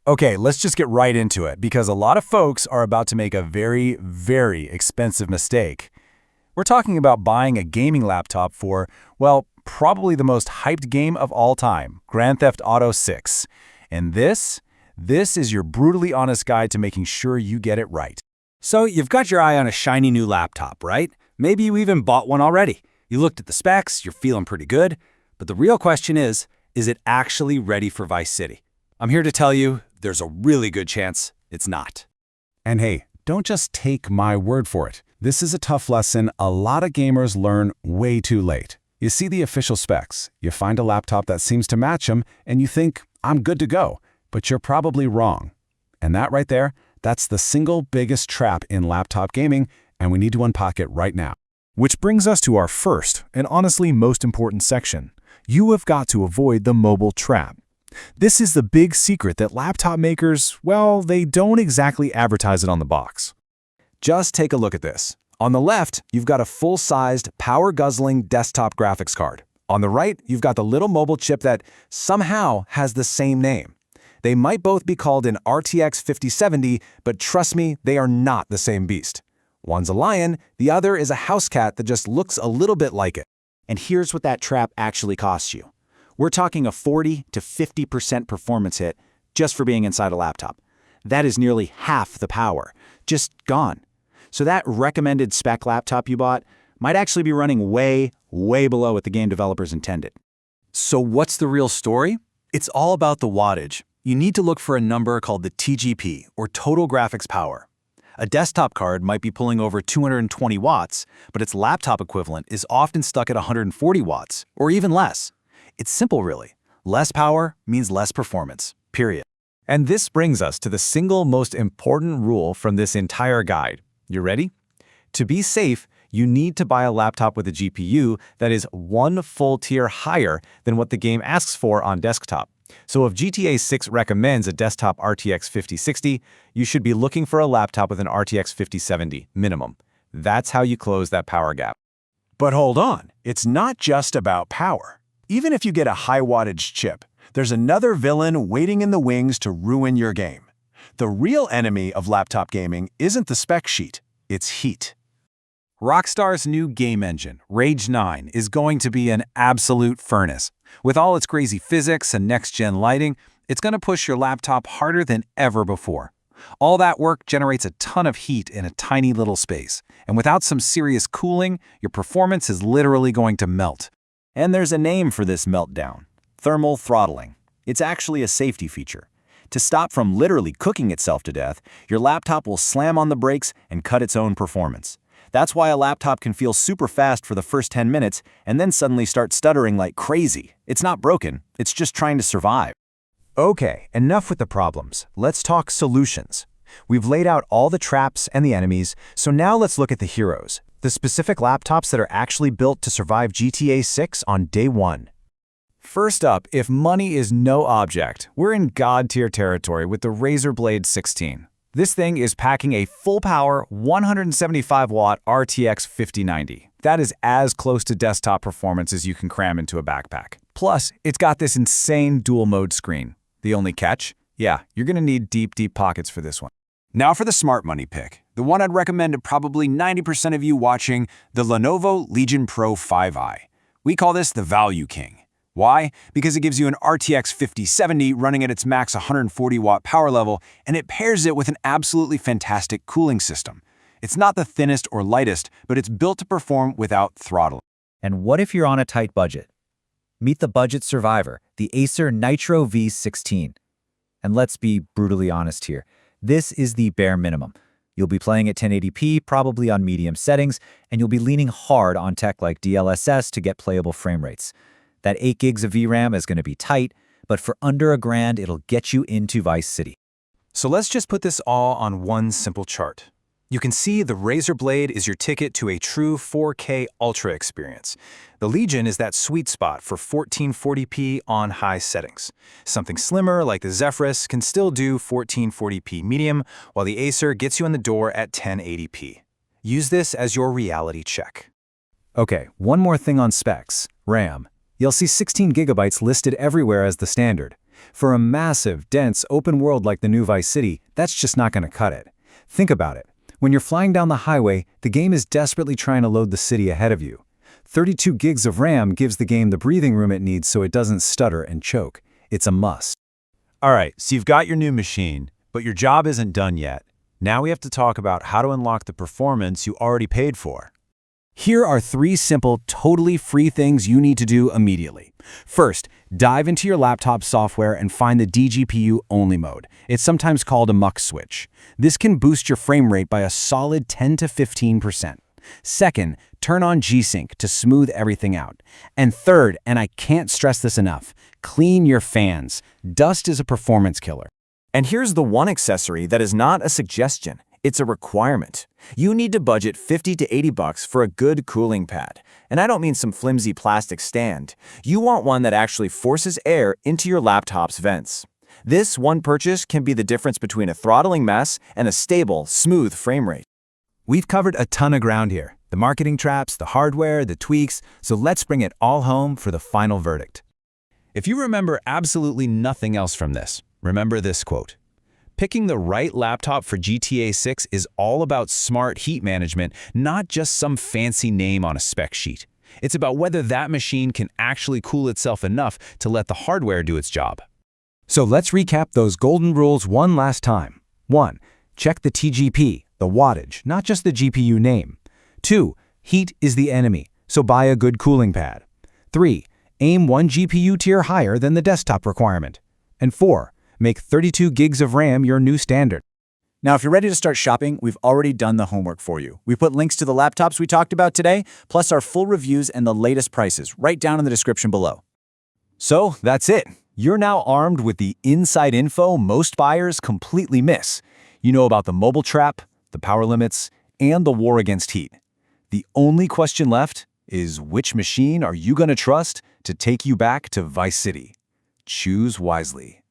Okay, let's just get right into it, because a lot of folks are about to make a very, very expensive mistake. We're talking about buying a gaming laptop for, well, probably the most hyped game of all time, Grand Theft Auto 6. And this is your brutally honest guide to making sure you get it right. So you've got your eye on a shiny new laptop, right? Maybe you even bought one already. You looked at the specs, you're feeling pretty good. But the real question is it actually ready for Vice City? I'm here to tell you, there's a really good chance it's not. And hey, don't just take my word for it. This is a tough lesson a lot of gamers learn way too late. You see the official specs, you find a laptop that seems to match them, and you think, I'm good to go. But you're probably wrong. And that right there, that's the single biggest trap in laptop gaming, and we need to unpack it right now. Which brings us to our first, and honestly most important section. You have got to avoid the mobile trap. This is the big secret that laptop makers, well, they don't exactly advertise it on the box. Just take a look at this. On the left, you've got a full-sized, power-guzzling desktop graphics card. On the right, you've got the little mobile chip that somehow has the same name. They might both be called an RTX 5070, but trust me, they are not the same beast. One's a lion, the other is a house cat that just looks a little bit like it. And here's what that trap actually costs you. We're talking a 40 to 50% performance hit just for being inside a laptop. That is nearly half the power, just gone. So that recommended spec laptop you bought might actually be running way, way below what the game developers intended. So what's the real story? It's all about the wattage. You need to look for a number called the TGP, or total graphics power. A desktop card might be pulling over 220 watts, but its laptop equivalent is often stuck at 140 watts, or even less. It's simple, really. Less power means less performance, period. And this brings us to the single most important rule from this entire guide. You ready? To be safe, you need to buy a laptop with a GPU that is one full tier higher than what the game asks for on desktop. So if GTA 6 recommends a desktop RTX 5060, you should be looking for a laptop with an RTX 5070 minimum. That's how you close that power gap. But hold on, it's not just about power. Even if you get a high wattage chip, there's another villain waiting in the wings to ruin your game. The real enemy of laptop gaming isn't the spec sheet, it's heat. Rockstar's new game engine, Rage 9, is going to be an absolute furnace. With all its crazy physics and next-gen lighting, it's going to push your laptop harder than ever before. All that work generates a ton of heat in a tiny little space, and without some serious cooling, your performance is literally going to melt. And there's a name for this meltdown: thermal throttling. It's actually a safety feature. To stop from literally cooking itself to death, your laptop will slam on the brakes and cut its own performance. That's why a laptop can feel super fast for the first 10 minutes and then suddenly start stuttering like crazy. It's not broken, it's just trying to survive. Okay, enough with the problems. Let's talk solutions. We've laid out all the traps and the enemies, so now let's look at the heroes, the specific laptops that are actually built to survive GTA 6 on day one. First up, if money is no object, we're in God-tier territory with the Razer Blade 16. This thing is packing a full-power 175-watt RTX 5090. That is as close to desktop performance as you can cram into a backpack. Plus, it's got this insane dual-mode screen. The only catch? Yeah, you're going to need deep, deep pockets for this one. Now for the smart money pick, the one I'd recommend to probably 90% of you watching, the Lenovo Legion Pro 5i. We call this the Value King. Why? Because it gives you an RTX 5070 running at its max 140-watt power level, and it pairs it with an absolutely fantastic cooling system. It's not the thinnest or lightest, but it's built to perform without throttle. And what if you're on a tight budget? Meet the budget survivor, the Acer Nitro V16. And let's be brutally honest here. This is the bare minimum. You'll be playing at 1080p, probably on medium settings, and you'll be leaning hard on tech like DLSS to get playable frame rates. That 8 gigs of VRAM is going to be tight, but for under $1,000, it'll get you into Vice City. So let's just put this all on one simple chart. You can see the Razer Blade is your ticket to a true 4K Ultra experience. The Legion is that sweet spot for 1440p on high settings. Something slimmer like the Zephyrus can still do 1440p medium, while the Acer gets you in the door at 1080p. Use this as your reality check. Okay, one more thing on specs, RAM. You'll see 16 gigabytes listed everywhere as the standard. For a massive, dense, open world like the new Vice City, that's just not going to cut it. Think about it. When you're flying down the highway, the game is desperately trying to load the city ahead of you. 32 gigs of RAM gives the game the breathing room it needs so it doesn't stutter and choke. It's a must. All right, so you've got your new machine, but your job isn't done yet. Now we have to talk about how to unlock the performance you already paid for. Here are 3 simple, totally free things you need to do immediately. First, dive into your laptop software and find the DGPU only mode. It's sometimes called a muck switch. This can boost your frame rate by a solid 10 to 15%. Second, turn on G-Sync to smooth everything out. And third, and I can't stress this enough, clean your fans. Dust is a performance killer. And here's the one accessory that is not a suggestion, it's a requirement. You need to budget $50 to $80 for a good cooling pad. And I don't mean some flimsy plastic stand. You want one that actually forces air into your laptop's vents. This one purchase can be the difference between a throttling mess and a stable, smooth frame rate. We've covered a ton of ground here. The marketing traps, the hardware, the tweaks, so let's bring it all home for the final verdict. If you remember absolutely nothing else from this, remember this quote. Picking the right laptop for GTA 6 is all about smart heat management, not just some fancy name on a spec sheet. It's about whether that machine can actually cool itself enough to let the hardware do its job. So let's recap those golden rules one last time. 1. Check the TGP, the wattage, not just the GPU name. 2. Heat is the enemy, so buy a good cooling pad. 3. Aim one GPU tier higher than the desktop requirement. And 4. Make 32 gigs of RAM your new standard. Now, if you're ready to start shopping, we've already done the homework for you. We put links to the laptops we talked about today, plus our full reviews and the latest prices right down in the description below. So that's it. You're now armed with the inside info most buyers completely miss. You know about the mobile trap, the power limits, and the war against heat. The only question left is which machine are you going to trust to take you back to Vice City? Choose wisely.